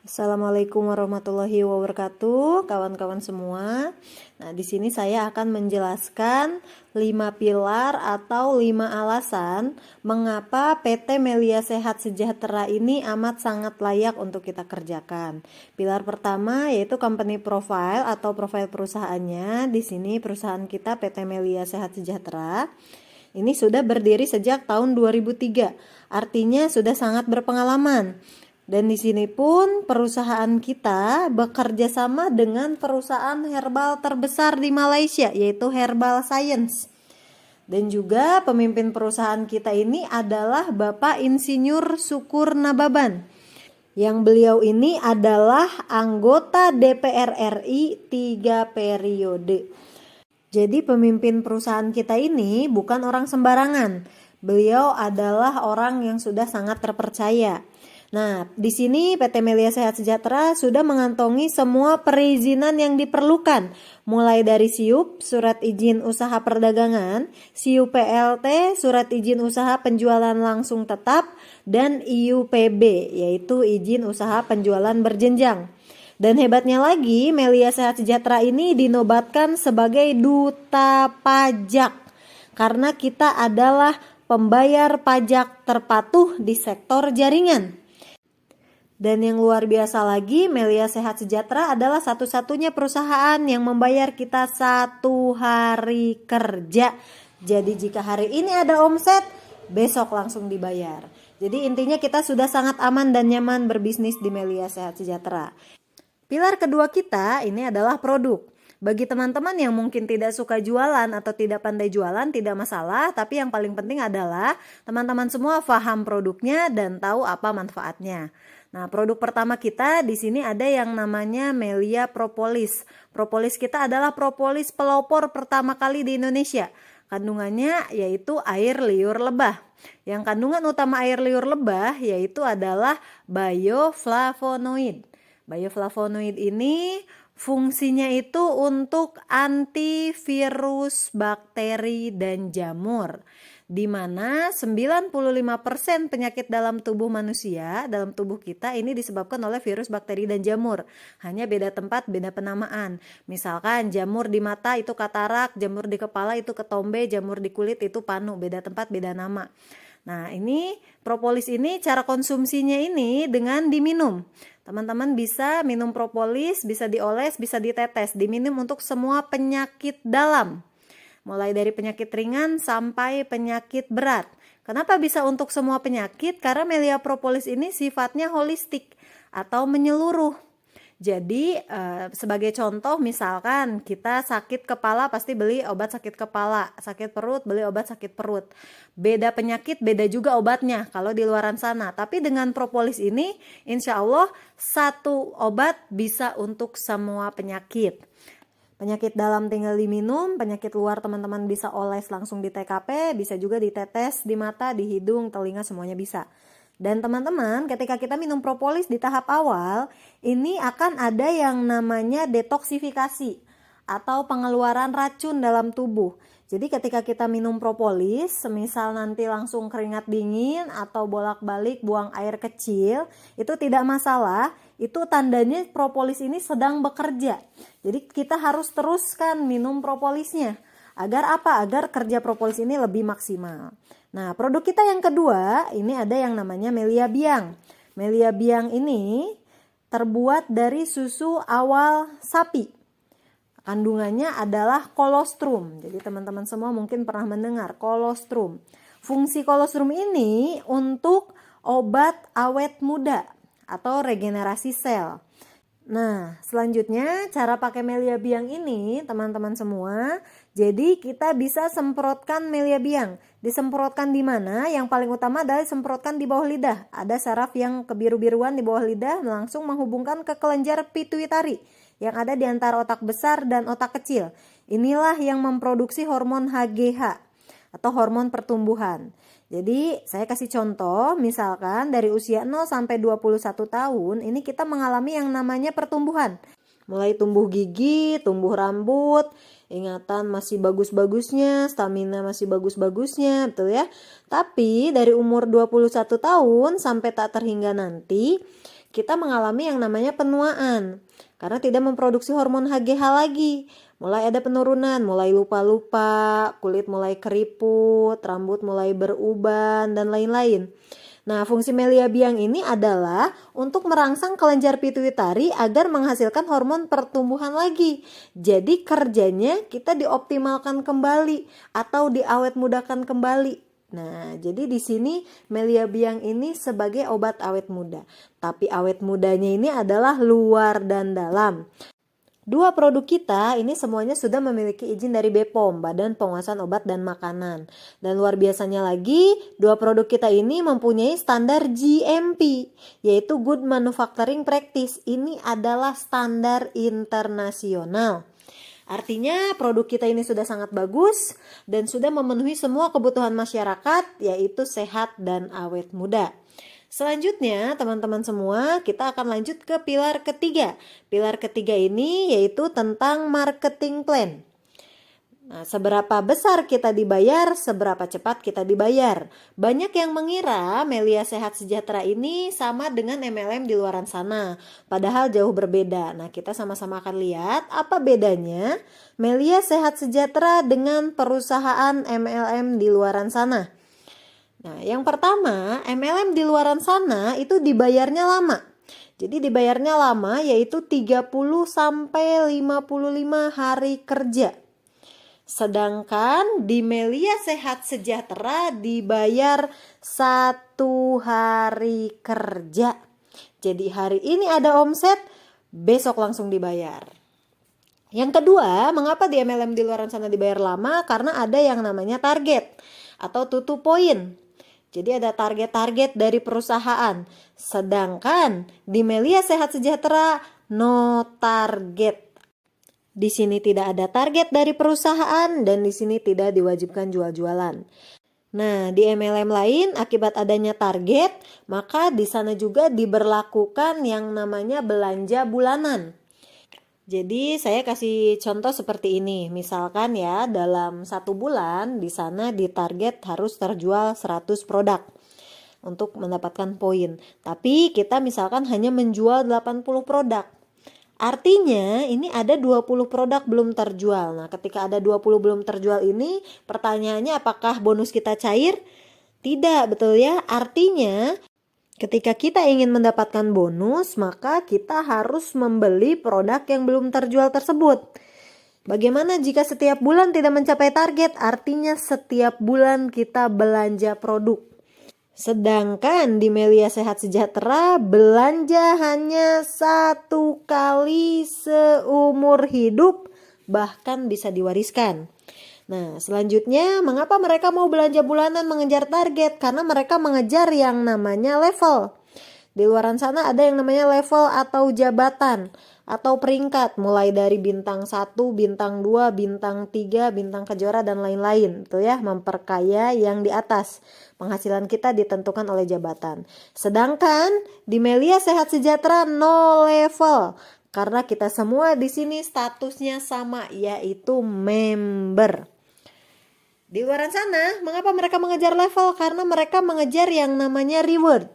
Assalamualaikum warahmatullahi wabarakatuh, kawan-kawan semua. Nah, di sini saya akan menjelaskan 5 pilar atau 5 alasan mengapa PT Melia Sehat Sejahtera ini amat sangat layak untuk kita kerjakan. Pilar pertama yaitu company profile atau profil perusahaannya. Di sini perusahaan kita PT Melia Sehat Sejahtera ini sudah berdiri sejak tahun 2003. Artinya sudah sangat berpengalaman. Dan di sini pun perusahaan kita bekerja sama dengan perusahaan herbal terbesar di Malaysia, yaitu Herbal Science. Dan juga pemimpin perusahaan kita ini adalah Bapak Insinyur Syukur Nababan, yang beliau ini adalah anggota DPR RI 3 periode. Jadi pemimpin perusahaan kita ini bukan orang sembarangan. Beliau adalah orang yang sudah sangat terpercaya. Nah, di sini PT Melia Sehat Sejahtera sudah mengantongi semua perizinan yang diperlukan, mulai dari SIUP, Surat Izin Usaha Perdagangan, SIUP PLT, Surat Izin Usaha Penjualan Langsung Tetap, dan IUPB, yaitu Izin Usaha Penjualan Berjenjang. Dan hebatnya lagi, Melia Sehat Sejahtera ini dinobatkan sebagai duta pajak, karena kita adalah pembayar pajak terpatuh di sektor jaringan. Dan yang luar biasa lagi, Melia Sehat Sejahtera adalah satu-satunya perusahaan yang membayar kita 1 hari kerja. Jadi jika hari ini ada omset, besok langsung dibayar. Jadi intinya kita sudah sangat aman dan nyaman berbisnis di Melia Sehat Sejahtera. Pilar kedua kita ini adalah produk. Bagi teman-teman yang mungkin tidak suka jualan atau tidak pandai jualan, tidak masalah. Tapi yang paling penting adalah teman-teman semua paham produknya dan tahu apa manfaatnya. Nah, produk pertama kita di sini ada yang namanya Melia Propolis. Propolis kita adalah propolis pelopor pertama kali di Indonesia. Kandungannya yaitu air liur lebah. Yang kandungan utama air liur lebah yaitu adalah bioflavonoid. Bioflavonoid ini fungsinya itu untuk antivirus bakteri dan jamur, di mana 95% penyakit dalam tubuh manusia, dalam tubuh kita ini disebabkan oleh virus, bakteri, dan jamur. Hanya beda tempat, beda penamaan. Misalkan jamur di mata itu katarak, jamur di kepala itu ketombe, jamur di kulit itu panu, beda tempat, beda nama. Nah, ini propolis ini cara konsumsinya ini dengan diminum. Teman-teman bisa minum propolis, bisa dioles, bisa ditetes, diminum untuk semua penyakit dalam. Mulai dari penyakit ringan sampai penyakit berat. Kenapa bisa untuk semua penyakit? Karena Melia Propolis ini sifatnya holistik atau menyeluruh. Jadi sebagai contoh misalkan kita sakit kepala pasti beli obat sakit kepala, sakit perut beli obat sakit perut. Beda penyakit beda juga obatnya kalau di luaran sana. Tapi dengan propolis ini insya Allah satu obat bisa untuk semua penyakit. Penyakit dalam tinggal diminum, penyakit luar teman-teman bisa oles langsung di TKP, bisa juga ditetes di mata, di hidung, telinga, semuanya bisa. Dan teman-teman, ketika kita minum propolis di tahap awal, ini akan ada yang namanya detoksifikasi atau pengeluaran racun dalam tubuh. Jadi ketika kita minum propolis, semisal nanti langsung keringat dingin atau bolak-balik buang air kecil, itu tidak masalah. Itu tandanya propolis ini sedang bekerja. Jadi kita harus teruskan minum propolisnya. Agar apa? Agar kerja propolis ini lebih maksimal. Nah, produk kita yang kedua, ini ada yang namanya Melia Biang. Melia Biang ini terbuat dari susu awal sapi. Kandungannya adalah kolostrum. Jadi teman-teman semua mungkin pernah mendengar kolostrum. Fungsi kolostrum ini untuk obat awet muda atau regenerasi sel. Nah, selanjutnya cara pakai Melia Biang ini teman-teman semua. Jadi kita bisa semprotkan Melia Biang. Disemprotkan di mana? Yang paling utama adalah disemprotkan di bawah lidah. Ada saraf yang kebiru-biruan di bawah lidah langsung menghubungkan ke kelenjar pituitari yang ada di antara otak besar dan otak kecil. Inilah yang memproduksi hormon HGH atau hormon pertumbuhan. Jadi saya kasih contoh, misalkan dari usia 0 sampai 21 tahun ini kita mengalami yang namanya pertumbuhan. Mulai tumbuh gigi, tumbuh rambut, ingatan masih bagus-bagusnya, stamina masih bagus-bagusnya, betul ya. Tapi dari umur 21 tahun sampai tak terhingga nanti, kita mengalami yang namanya penuaan karena tidak memproduksi hormon HGH lagi. Mulai ada penurunan, mulai lupa-lupa, kulit mulai keriput, rambut mulai beruban, dan lain-lain. Nah, fungsi Melia Biang ini adalah untuk merangsang kelenjar pituitari agar menghasilkan hormon pertumbuhan lagi. Jadi kerjanya kita dioptimalkan kembali atau diawet mudahkan kembali. Nah, jadi di sini Melia Biang ini sebagai obat awet muda. Tapi awet mudanya ini adalah luar dan dalam. Dua produk kita ini semuanya sudah memiliki izin dari BPOM, Badan Pengawasan Obat dan Makanan. Dan luar biasanya lagi, dua produk kita ini mempunyai standar GMP, yaitu Good Manufacturing Practice. Ini adalah standar internasional. Artinya produk kita ini sudah sangat bagus dan sudah memenuhi semua kebutuhan masyarakat, yaitu sehat dan awet muda. Selanjutnya teman-teman semua, kita akan lanjut ke pilar ketiga. Pilar ketiga ini yaitu tentang marketing plan. Nah, seberapa besar kita dibayar, seberapa cepat kita dibayar. Banyak yang mengira Melia Sehat Sejahtera ini sama dengan MLM di luaran sana, padahal jauh berbeda. Nah, kita sama-sama akan lihat apa bedanya Melia Sehat Sejahtera dengan perusahaan MLM di luaran sana. Nah, yang pertama, MLM di luaran sana itu dibayarnya lama. Jadi dibayarnya lama yaitu 30 sampai 55 hari kerja. Sedangkan di Melia Sehat Sejahtera dibayar 1 hari kerja. Jadi hari ini ada omset, besok langsung dibayar. Yang kedua, mengapa di MLM di luaran sana dibayar lama? Karena ada yang namanya target atau tutup poin. Jadi ada target-target dari perusahaan. Sedangkan di Melia Sehat Sejahtera no target. Di sini tidak ada target dari perusahaan dan di sini tidak diwajibkan jual-jualan. Nah, di MLM lain akibat adanya target, maka di sana juga diberlakukan yang namanya belanja bulanan. Jadi saya kasih contoh seperti ini. Misalkan ya dalam 1 bulan di sana ditarget harus terjual 100 produk untuk mendapatkan poin. Tapi kita misalkan hanya menjual 80 produk. Artinya ini ada 20 produk belum terjual. Nah, ketika ada 20 belum terjual ini pertanyaannya apakah bonus kita cair? Tidak, betul ya? Artinya ketika kita ingin mendapatkan bonus, maka kita harus membeli produk yang belum terjual tersebut. Bagaimana jika setiap bulan tidak mencapai target? Artinya setiap bulan kita belanja produk. Sedangkan di Melia Sehat Sejahtera belanja hanya 1 kali seumur hidup, bahkan bisa diwariskan. Nah, selanjutnya mengapa mereka mau belanja bulanan mengejar target? Karena mereka mengejar yang namanya level. Di luaran sana ada yang namanya level atau jabatan atau peringkat, mulai dari bintang 1, bintang 2, bintang 3, bintang kejora dan lain-lain. Itu ya, memperkaya yang di atas. Penghasilan kita ditentukan oleh jabatan. Sedangkan di Melia Sehat Sejahtera no level. Karena kita semua di sini statusnya sama, yaitu member. Di luar sana, mengapa mereka mengejar level? Karena mereka mengejar yang namanya reward.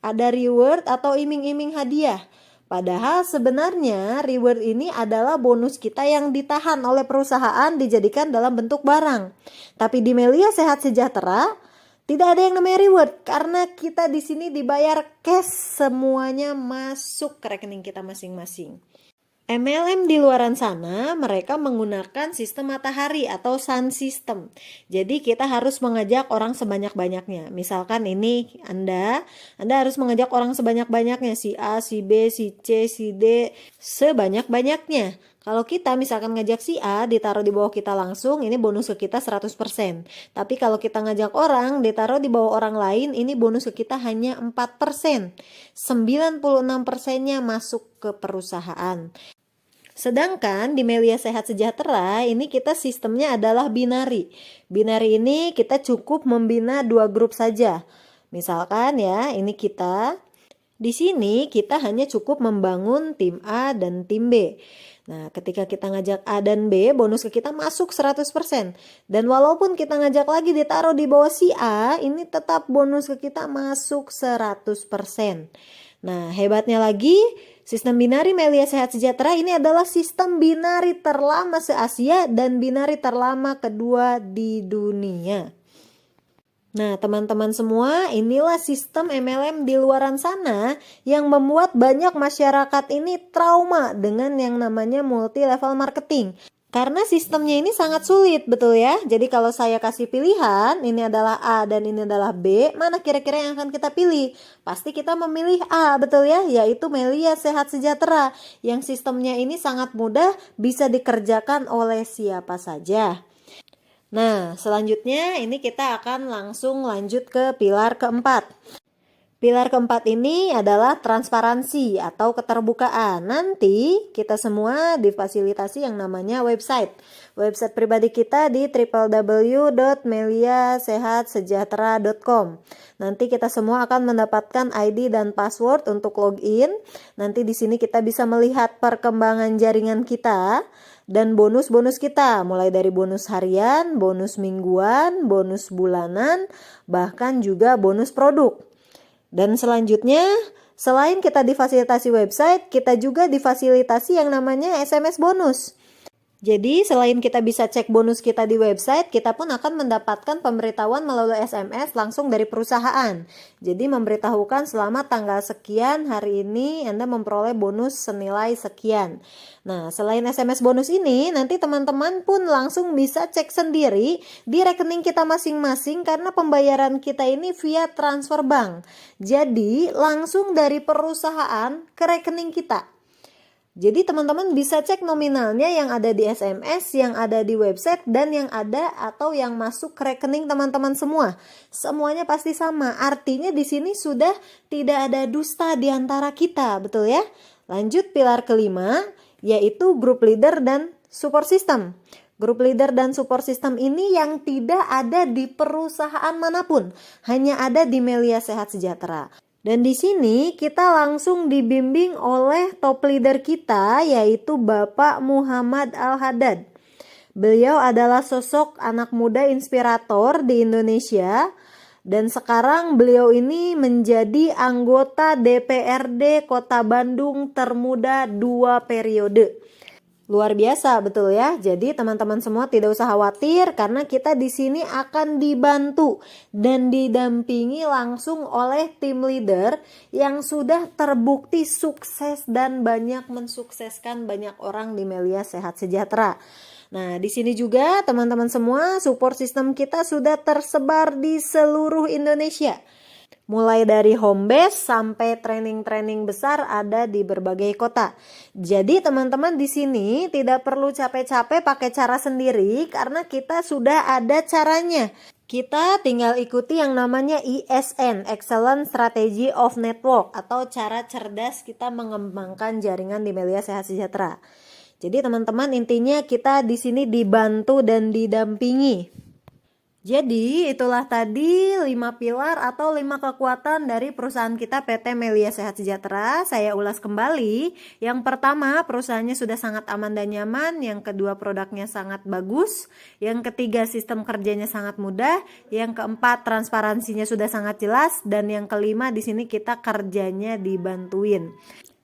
Ada reward atau iming-iming hadiah. Padahal sebenarnya reward ini adalah bonus kita yang ditahan oleh perusahaan dijadikan dalam bentuk barang. Tapi di Melia Sehat Sejahtera tidak ada yang namanya reward karena kita di sini dibayar cash, semuanya masuk ke rekening kita masing-masing. MLM di luaran sana mereka menggunakan sistem matahari atau sun system. Jadi kita harus mengajak orang sebanyak-banyaknya. Misalkan ini Anda harus mengajak orang sebanyak-banyaknya, si A, si B, si C, si D, sebanyak-banyaknya. Kalau kita misalkan ngajak si A ditaruh di bawah kita langsung, ini bonus ke kita 100%. Tapi kalau kita ngajak orang ditaruh di bawah orang lain, ini bonus ke kita hanya 4%. 96%-nya masuk ke perusahaan. Sedangkan di Melia Sehat Sejahtera ini kita sistemnya adalah binari. Binari ini kita cukup membina 2 grup saja. Misalkan ya, ini kita. Di sini kita hanya cukup membangun tim A dan tim B. Nah, ketika kita ngajak A dan B, bonus ke kita masuk 100%. Dan walaupun kita ngajak lagi ditaruh di bawah si A, ini tetap bonus ke kita masuk 100%. Nah, hebatnya lagi, sistem binari Melia Sehat Sejahtera ini adalah sistem binari terlama se-Asia dan binari terlama kedua di dunia. Nah, teman-teman semua, inilah sistem MLM di luaran sana yang membuat banyak masyarakat ini trauma dengan yang namanya multi level marketing. Karena sistemnya ini sangat sulit, betul ya? Jadi kalau saya kasih pilihan, ini adalah A dan ini adalah B, mana kira-kira yang akan kita pilih? Pasti kita memilih A, betul ya? Yaitu Melia Sehat Sejahtera, yang sistemnya ini sangat mudah, bisa dikerjakan oleh siapa saja. Nah, selanjutnya ini kita akan langsung lanjut ke pilar keempat. Pilar keempat ini adalah transparansi atau keterbukaan. Nanti kita semua difasilitasi yang namanya website. Website pribadi kita di www.meliasehatsejahtera.com. Nanti kita semua akan mendapatkan ID dan password untuk login. Nanti di sini kita bisa melihat perkembangan jaringan kita dan bonus-bonus kita, mulai dari bonus harian, bonus mingguan, bonus bulanan, bahkan juga bonus produk. Dan selanjutnya, selain kita difasilitasi website, kita juga difasilitasi yang namanya SMS bonus. Jadi selain kita bisa cek bonus kita di website, kita pun akan mendapatkan pemberitahuan melalui SMS langsung dari perusahaan. Jadi memberitahukan selama tanggal sekian hari ini Anda memperoleh bonus senilai sekian. Nah, selain SMS bonus ini, nanti teman-teman pun langsung bisa cek sendiri di rekening kita masing-masing karena pembayaran kita ini via transfer bank. Jadi langsung dari perusahaan ke rekening kita. Jadi teman-teman bisa cek nominalnya yang ada di SMS, yang ada di website, dan yang ada atau yang masuk ke rekening teman-teman semua. Semuanya pasti sama. Artinya di sini sudah tidak ada dusta di antara kita, betul ya? Lanjut pilar kelima, yaitu group leader dan support system. Group leader dan support system ini yang tidak ada di perusahaan manapun, hanya ada di Melia Sehat Sejahtera. Dan di sini kita langsung dibimbing oleh top leader kita, yaitu Bapak Muhammad Al-Haddad. Beliau adalah sosok anak muda inspirator di Indonesia dan sekarang beliau ini menjadi anggota DPRD Kota Bandung termuda 2 periode. Luar biasa, betul ya. Jadi teman-teman semua tidak usah khawatir karena kita di sini akan dibantu dan didampingi langsung oleh tim leader yang sudah terbukti sukses dan banyak mensukseskan banyak orang di Melia Sehat Sejahtera. Nah, di sini juga teman-teman semua support system kita sudah tersebar di seluruh Indonesia. Mulai dari home base sampai training-training besar ada di berbagai kota. Jadi teman-teman di sini tidak perlu capek-capek pakai cara sendiri karena kita sudah ada caranya. Kita tinggal ikuti yang namanya ISN, Excellent Strategy of Network, atau cara cerdas kita mengembangkan jaringan di Melia Sehat Sejahtera. Jadi teman-teman intinya kita di sini dibantu dan didampingi. Jadi itulah tadi 5 pilar atau 5 kekuatan dari perusahaan kita PT Melia Sehat Sejahtera. Saya ulas kembali. Yang pertama, perusahaannya sudah sangat aman dan nyaman. Yang kedua, produknya sangat bagus. Yang ketiga, sistem kerjanya sangat mudah. Yang keempat, transparansinya sudah sangat jelas. Dan yang kelima, di sini kita kerjanya dibantuin.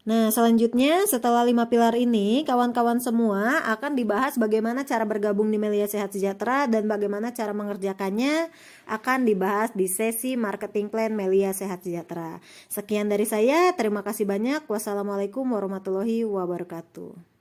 Nah, selanjutnya setelah 5 pilar ini, kawan-kawan semua akan dibahas bagaimana cara bergabung di Melia Sehat Sejahtera dan bagaimana cara mengerjakannya akan dibahas di sesi marketing plan Melia Sehat Sejahtera. Sekian dari saya, terima kasih banyak. Wassalamualaikum warahmatullahi wabarakatuh.